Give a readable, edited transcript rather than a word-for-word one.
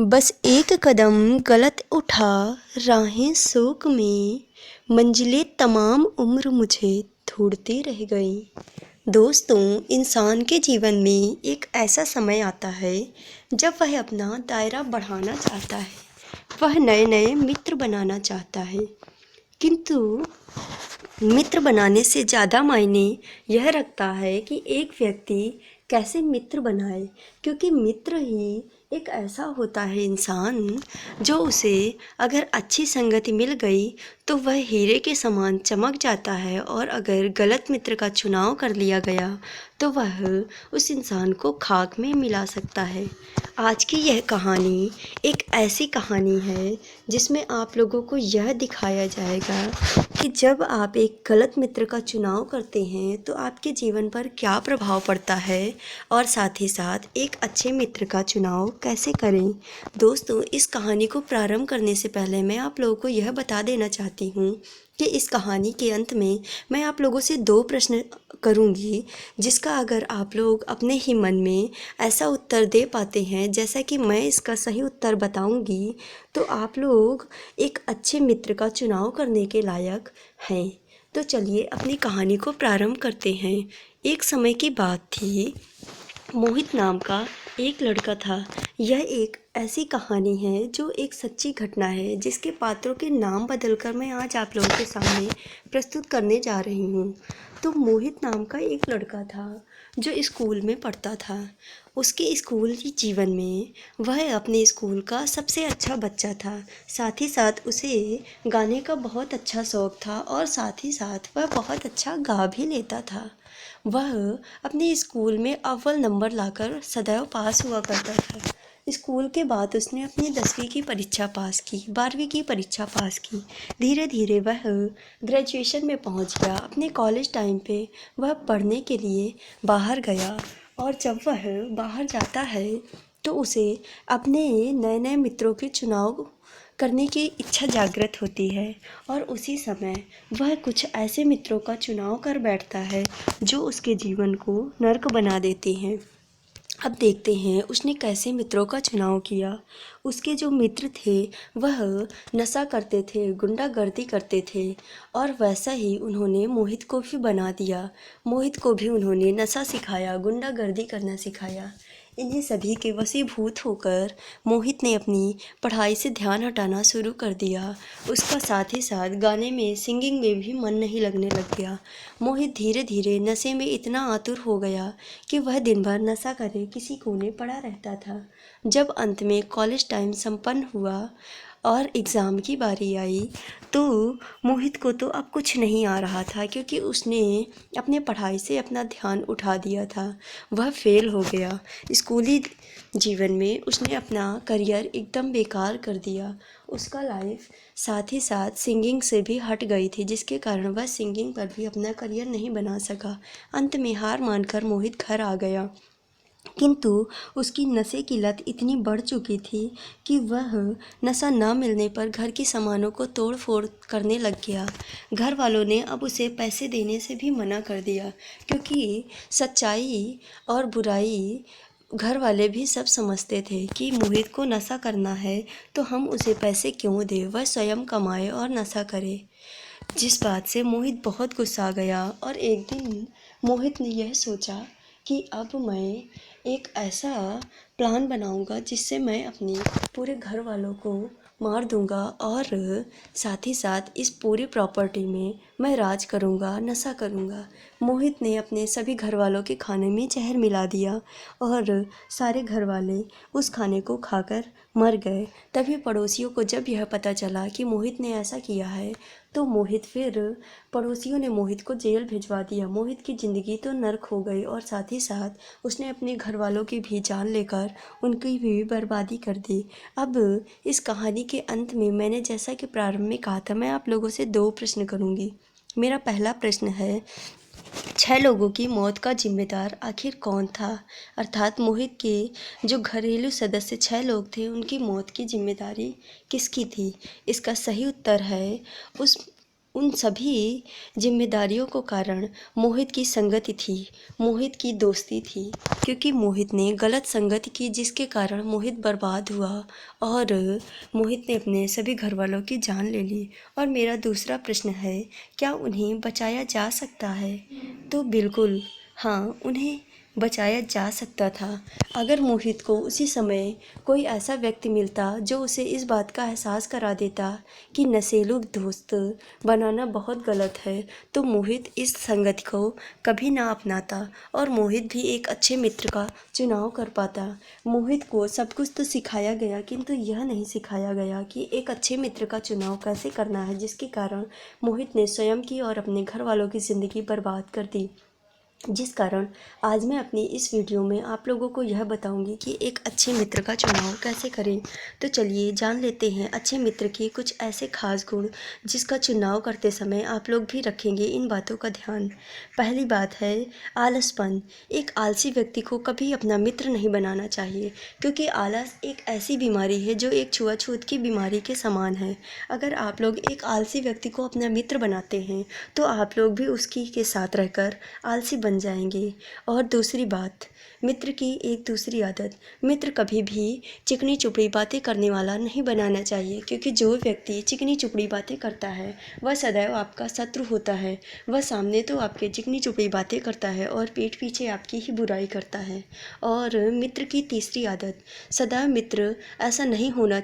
बस एक कदम गलत उठा राहें शोक में, मंजिलें तमाम उम्र मुझे ढूंढती रह गई। दोस्तों, इंसान के जीवन में एक ऐसा समय आता है जब वह अपना दायरा बढ़ाना चाहता है, वह नए नए मित्र बनाना चाहता है। किंतु मित्र बनाने से ज़्यादा मायने यह रखता है कि एक व्यक्ति कैसे मित्र बनाए, क्योंकि मित्र ही एक ऐसा होता है इंसान जो उसे अगर अच्छी संगति मिल गई तो वह हीरे के समान चमक जाता है, और अगर गलत मित्र का चुनाव कर लिया गया तो वह उस इंसान को खाक में मिला सकता है। आज की यह कहानी एक ऐसी कहानी है जिसमें आप लोगों को यह दिखाया जाएगा कि जब आप एक गलत मित्र का चुनाव करते हैं तो आपके जीवन पर क्या प्रभाव पड़ता है, और साथ ही साथ एक अच्छे मित्र का चुनाव कैसे करें। दोस्तों, इस कहानी को प्रारंभ करने से पहले मैं आप लोगों को यह बता देना चाहती हूँ कि इस कहानी के अंत में मैं आप लोगों से 2 प्रश्न करूँगी, जिसका अगर आप लोग अपने ही मन में ऐसा उत्तर दे पाते हैं जैसा कि मैं इसका सही उत्तर बताऊँगी, तो आप लोग एक अच्छे मित्र का चुनाव करने के लायक हैं। तो चलिए अपनी कहानी को प्रारंभ करते हैं। एक समय की बात थी, मोहित नाम का एक लड़का था। यह एक ऐसी कहानी है जो एक सच्ची घटना है, जिसके पात्रों के नाम बदलकर मैं आज आप लोगों के सामने प्रस्तुत करने जा रही हूँ। तो मोहित नाम का एक लड़का था जो स्कूल में पढ़ता था। उसके स्कूल के जीवन में वह अपने स्कूल का सबसे अच्छा बच्चा था। साथ ही साथ उसे गाने का बहुत अच्छा शौक़ था, और साथ ही साथ वह बहुत अच्छा गा भी लेता था। वह अपने स्कूल में अव्वल नंबर लाकर सदैव पास हुआ करता था। स्कूल के बाद उसने अपनी 10वीं की परीक्षा पास की, 12वीं की परीक्षा पास की। धीरे धीरे वह ग्रेजुएशन में पहुंच गया। अपने कॉलेज टाइम पे वह पढ़ने के लिए बाहर गया, और जब वह बाहर जाता है तो उसे अपने नए नए मित्रों के चुनाव करने की इच्छा जागृत होती है, और उसी समय वह कुछ ऐसे मित्रों का चुनाव कर बैठता है जो उसके जीवन को नर्क बना देते हैं। अब देखते हैं उसने कैसे मित्रों का चुनाव किया। उसके जो मित्र थे वह नशा करते थे, गुंडागर्दी करते थे, और वैसा ही उन्होंने मोहित को भी बना दिया। मोहित को भी उन्होंने नशा सिखाया, गुंडागर्दी करना सिखाया। इन्हीं सभी के वशीभूत होकर मोहित ने अपनी पढ़ाई से ध्यान हटाना शुरू कर दिया। उसका साथ ही साथ गाने में, सिंगिंग में भी मन नहीं लगने लग गया। मोहित धीरे धीरे नशे में इतना आतुर हो गया कि वह दिन भर नशा करे किसी कोने पड़ा रहता था। जब अंत में कॉलेज टाइम संपन्न हुआ और एग्ज़ाम की बारी आई तो मोहित को तो अब कुछ नहीं आ रहा था, क्योंकि उसने अपने पढ़ाई से अपना ध्यान उठा दिया था। वह फेल हो गया। स्कूली जीवन में उसने अपना करियर एकदम बेकार कर दिया। उसका लाइफ साथ ही साथ सिंगिंग से भी हट गई थी, जिसके कारण वह सिंगिंग पर भी अपना करियर नहीं बना सका। अंत में हार मानकर मोहित घर आ गया। किंतु उसकी नशे की लत इतनी बढ़ चुकी थी कि वह नशा न मिलने पर घर की सामानों को तोड़ फोड़ करने लग गया। घर वालों ने अब उसे पैसे देने से भी मना कर दिया, क्योंकि सच्चाई और बुराई घर वाले भी सब समझते थे कि मोहित को नशा करना है तो हम उसे पैसे क्यों दें, वह स्वयं कमाए और नशा करे। जिस बात से मोहित बहुत गुस्सा गया, और एक दिन मोहित ने यह सोचा कि अब मैं एक ऐसा प्लान बनाऊंगा जिससे मैं अपने पूरे घर वालों को मार दूंगा, और साथ ही साथ इस पूरी प्रॉपर्टी में मैं राज करूंगा, नशा करूंगा। मोहित ने अपने सभी घर वालों के खाने में जहर मिला दिया, और सारे घर वाले उस खाने को खाकर मर गए। तभी पड़ोसियों को जब यह पता चला कि मोहित ने ऐसा किया है तो पड़ोसियों ने मोहित को जेल भिजवा दिया। मोहित की ज़िंदगी तो नर्क हो गई, और साथ ही साथ उसने अपने घर वालों की भी जान लेकर उनकी भी बर्बादी कर दी। अब इस कहानी के अंत में मैंने जैसा कि प्रारंभ में कहा था, मैं आप लोगों से 2 प्रश्न करूँगी। मेरा पहला प्रश्न है, 6 लोगों की मौत का जिम्मेदार आखिर कौन था? अर्थात मोहित के जो घरेलू सदस्य 6 लोग थे, उनकी मौत की जिम्मेदारी किसकी थी? इसका सही उत्तर है, उस उन सभी जिम्मेदारियों को कारण मोहित की संगति थी, मोहित की दोस्ती थी, क्योंकि मोहित ने गलत संगति की जिसके कारण मोहित बर्बाद हुआ और मोहित ने अपने सभी घर वालों की जान ले ली। और मेरा दूसरा प्रश्न है, क्या उन्हें बचाया जा सकता है? तो बिल्कुल हाँ, उन्हें बचाया जा सकता था अगर मोहित को उसी समय कोई ऐसा व्यक्ति मिलता जो उसे इस बात का एहसास करा देता कि नशेलू दोस्त बनाना बहुत गलत है, तो मोहित इस संगति को कभी ना अपनाता और मोहित भी एक अच्छे मित्र का चुनाव कर पाता। मोहित को सब कुछ तो सिखाया गया, किंतु यह नहीं सिखाया गया कि एक अच्छे मित्र का चुनाव कैसे करना है, जिसके कारण मोहित ने स्वयं की और अपने घर वालों की ज़िंदगी बर्बाद कर दी। जिस कारण आज मैं अपनी इस वीडियो में आप लोगों को यह बताऊंगी कि एक अच्छे मित्र का चुनाव कैसे करें। तो चलिए जान लेते हैं अच्छे मित्र के कुछ ऐसे खास गुण जिसका चुनाव करते समय आप लोग भी रखेंगे इन बातों का ध्यान। पहली बात है आलसपन। एक आलसी व्यक्ति को कभी अपना मित्र नहीं बनाना चाहिए, क्योंकि आलस एक ऐसी बीमारी है जो एक छुआछूत की बीमारी के समान है। अगर आप लोग एक आलसी व्यक्ति को अपना मित्र बनाते हैं तो आप लोग भी उसकी के साथ रहकर आलसी बन जाएंगे। और दूसरी बात, मित्र की एक दूसरी आदत, मित्र कभी भी चिकनी चुपड़ी बातें करने वाला नहीं बनाना चाहिए, क्योंकि जो व्यक्ति चिकनी चुपड़ी बातें करता है वह सदैव आपका शत्रु होता है। वह सामने तो आपके चिकनी चुपड़ी बातें करता है और पीठ पीछे आपकी ही बुराई करता है। और मित्र की तीसरी आदत, सदैव मित्र ऐसा नहीं होना